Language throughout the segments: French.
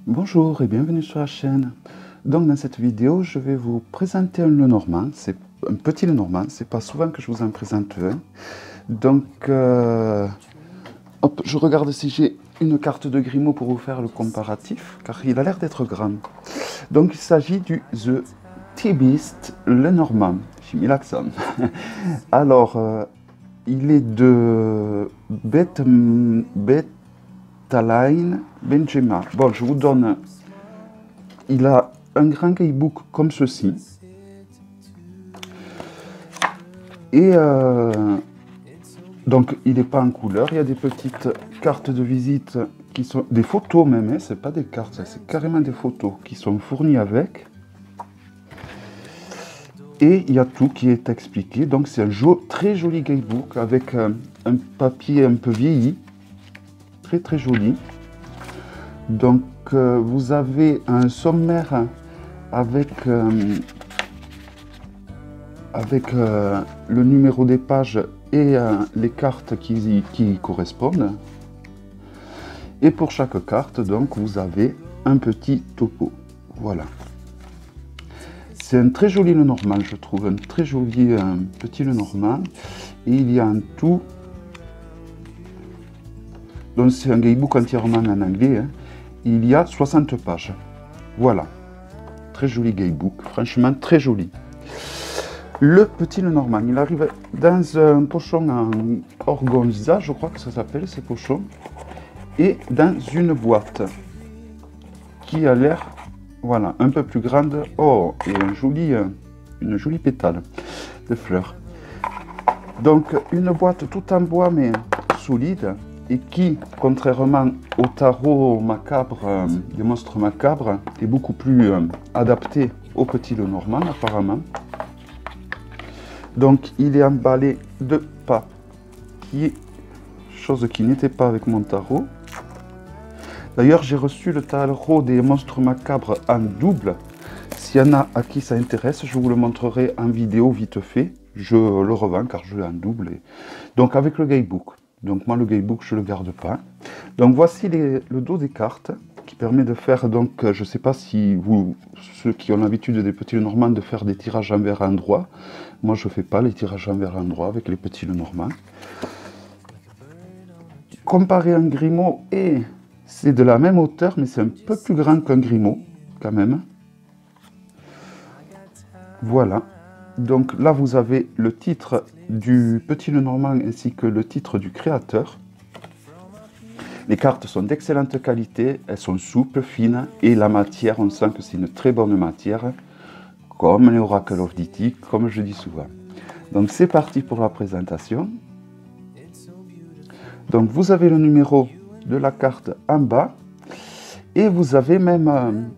Bonjour et bienvenue sur la chaîne. Donc dans cette vidéo, je vais vous présenter un Lenormand. C'est un petit Lenormand, c'est pas souvent que je vous en présente un. Donc, hop, je regarde si j'ai une carte de Grimaud pour vous faire le comparatif, car il a l'air d'être grand. Donc il s'agit du The T-Beast Lenormand. J'ai mis l'accent. Alors, il est de Betaline Benjema. Bon, je vous donne. Il a un grand guidebook comme ceci. Et donc, il n'est pas en couleur. Il y a des petites cartes de visite qui sont des photos même. Hein, c'est pas des cartes, c'est carrément des photos qui sont fournies avec. Et il y a tout qui est expliqué. Donc, c'est un très joli guidebook avec un papier un peu vieilli. Très très joli. Donc vous avez un sommaire avec, le numéro des pages et les cartes qui correspondent. Et pour chaque carte, donc, vous avez un petit topo. Voilà. C'est un très joli Lenormand, je trouve. Un très joli petit Lenormand. Et il y a en tout... Donc c'est un guidebook entièrement en anglais. Hein. Il y a 60 pages. Voilà. Très joli guidebook. Franchement, très joli. Le petit Lenormand, il arrive dans un pochon en organza, je crois que ça s'appelle ces pochons. Et dans une boîte qui a l'air, voilà, un peu plus grande. Oh, et une jolie pétale de fleurs. Donc une boîte tout en bois mais solide. Et qui, contrairement au tarot macabre, des monstres macabres, est beaucoup plus adapté au petit Lenormand apparemment. Donc il est emballé de papier, chose qui n'était pas avec mon tarot. D'ailleurs j'ai reçu le tarot des monstres macabres en double. S'il y en a à qui ça intéresse, je vous le montrerai en vidéo vite fait. Je le revends car je l'ai en double. Donc avec le guidebook. Donc moi le guidebook je ne le garde pas. Donc voici le dos des cartes qui permet de faire, donc je ne sais pas si vous, ceux qui ont l'habitude des petits Lenormand, de faire des tirages envers endroit. Moi je ne fais pas les tirages envers endroit avec les petits Lenormand. Comparé à un Grimaud, et c'est de la même hauteur mais c'est un peu plus grand qu'un Grimaud quand même. Voilà. Donc là, vous avez le titre du petit Lenormand ainsi que le titre du créateur. Les cartes sont d'excellente qualité, elles sont souples, fines, et la matière, on sent que c'est une très bonne matière, comme les Oracle of Diti, comme je dis souvent. Donc c'est parti pour la présentation. Donc vous avez le numéro de la carte en bas, et vous avez même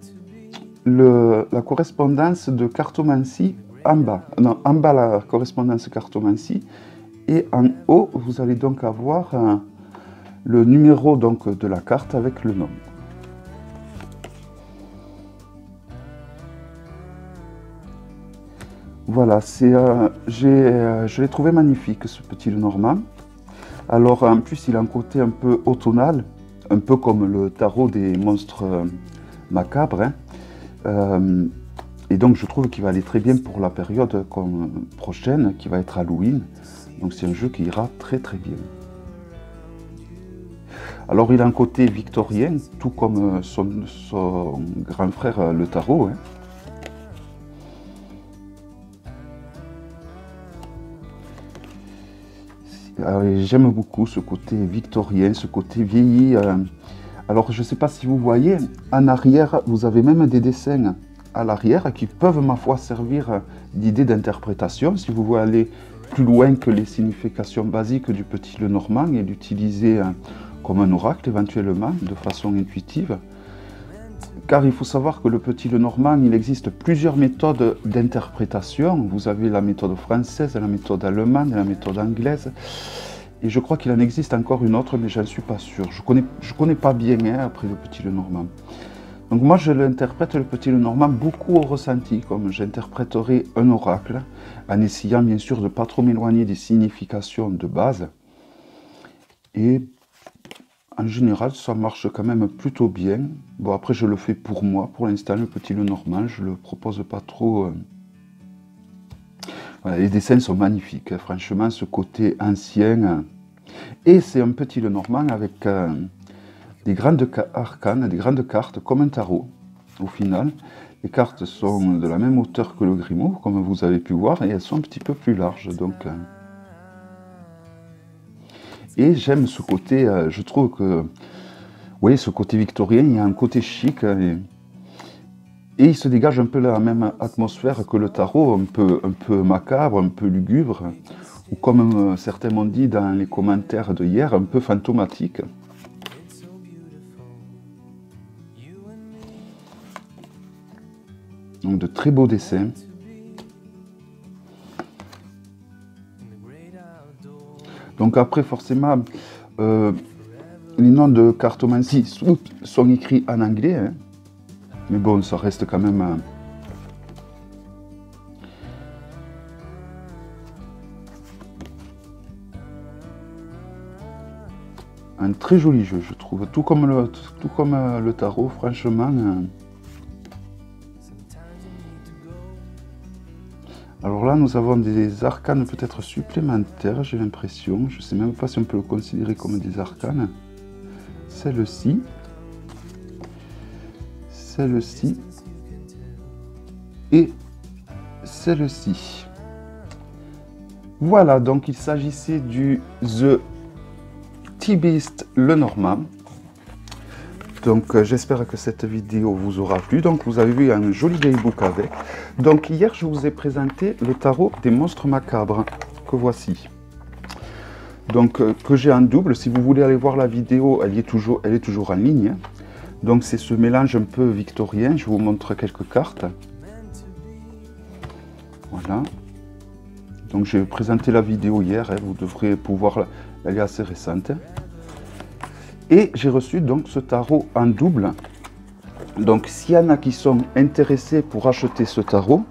la correspondance de cartomancie en bas. Non, en bas la correspondance cartomancie, et en haut vous allez donc avoir le numéro donc de la carte avec le nom. Voilà, je l'ai trouvé magnifique ce petit Lenormand. Alors en plus il a un côté un peu automnal, un peu comme le tarot des monstres macabres. Hein. Et donc je trouve qu'il va aller très bien pour la période prochaine, qui va être Halloween. Donc c'est un jeu qui ira très très bien. Alors il a un côté victorien, tout comme son grand frère le tarot. Hein. J'aime beaucoup ce côté victorien, ce côté vieilli. Alors je ne sais pas si vous voyez, en arrière vous avez même des dessins à l'arrière qui peuvent, ma foi, servir d'idée d'interprétation. Si vous voulez aller plus loin que les significations basiques du petit Lenormand et l'utiliser comme un oracle éventuellement, de façon intuitive. Car il faut savoir que le petit Lenormand, il existe plusieurs méthodes d'interprétation. Vous avez la méthode française, la méthode allemande et la méthode anglaise. Et je crois qu'il en existe encore une autre, mais je n'en suis pas sûr. Je connais pas bien hein, après le petit Lenormand. Donc moi je l'interprète le petit Lenormand beaucoup au ressenti, comme j'interpréterai un oracle, en essayant bien sûr de ne pas trop m'éloigner des significations de base. Et En général, ça marche quand même plutôt bien. Bon, après, je le fais pour moi. Pour l'instant, le petit Lenormand, je le propose pas trop. Voilà, les dessins sont magnifiques, hein. Franchement, ce côté ancien. Et c'est un petit Lenormand avec des grandes arcanes, des grandes cartes, comme un tarot, au final. Les cartes sont de la même hauteur que le Grimoire, comme vous avez pu voir, et elles sont un petit peu plus larges. Donc, et j'aime ce côté, je trouve que, oui, ce côté victorien, il y a un côté chic, et il se dégage un peu la même atmosphère que le tarot, un peu macabre, un peu lugubre, ou comme certains m'ont dit dans les commentaires de hier, un peu fantomatique. Donc de très beaux dessins. Donc après, forcément, les noms de cartomancie sont écrits en anglais, hein. Mais bon, ça reste quand même un très joli jeu, je trouve. Tout comme le tarot, franchement. Alors là, nous avons des arcanes peut-être supplémentaires, j'ai l'impression. Je ne sais même pas si on peut le considérer comme des arcanes. Celle-ci. Celle-ci. Et celle-ci. Voilà, donc il s'agissait du The T-Beast Lenormand. Donc j'espère que cette vidéo vous aura plu. Donc vous avez vu un joli guidebook avec. Donc hier je vous ai présenté le tarot des monstres macabres que voici. Donc que j'ai en double. Si vous voulez aller voir la vidéo, elle est toujours en ligne. Donc c'est ce mélange un peu victorien. Je vous montre quelques cartes. Voilà. Donc j'ai présenté la vidéo hier. Hein, vous devrez pouvoir. Elle est assez récente. Et j'ai reçu donc ce tarot en double. Donc s'il y en a qui sont intéressés pour acheter ce tarot,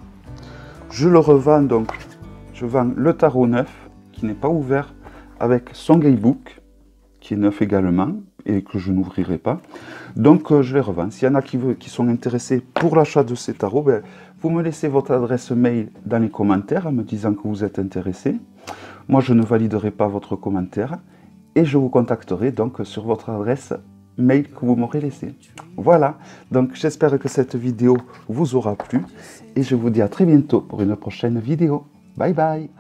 je le revends donc. Je vends le tarot neuf qui n'est pas ouvert avec son guidebook qui est neuf également et que je n'ouvrirai pas. Donc je les revends. S'il y en a qui sont intéressés pour l'achat de ces tarots, ben, vous me laissez votre adresse mail dans les commentaires en me disant que vous êtes intéressé. Moi je ne validerai pas votre commentaire. Et je vous contacterai donc sur votre adresse mail que vous m'aurez laissée. Voilà, donc j'espère que cette vidéo vous aura plu et je vous dis à très bientôt pour une prochaine vidéo. Bye bye.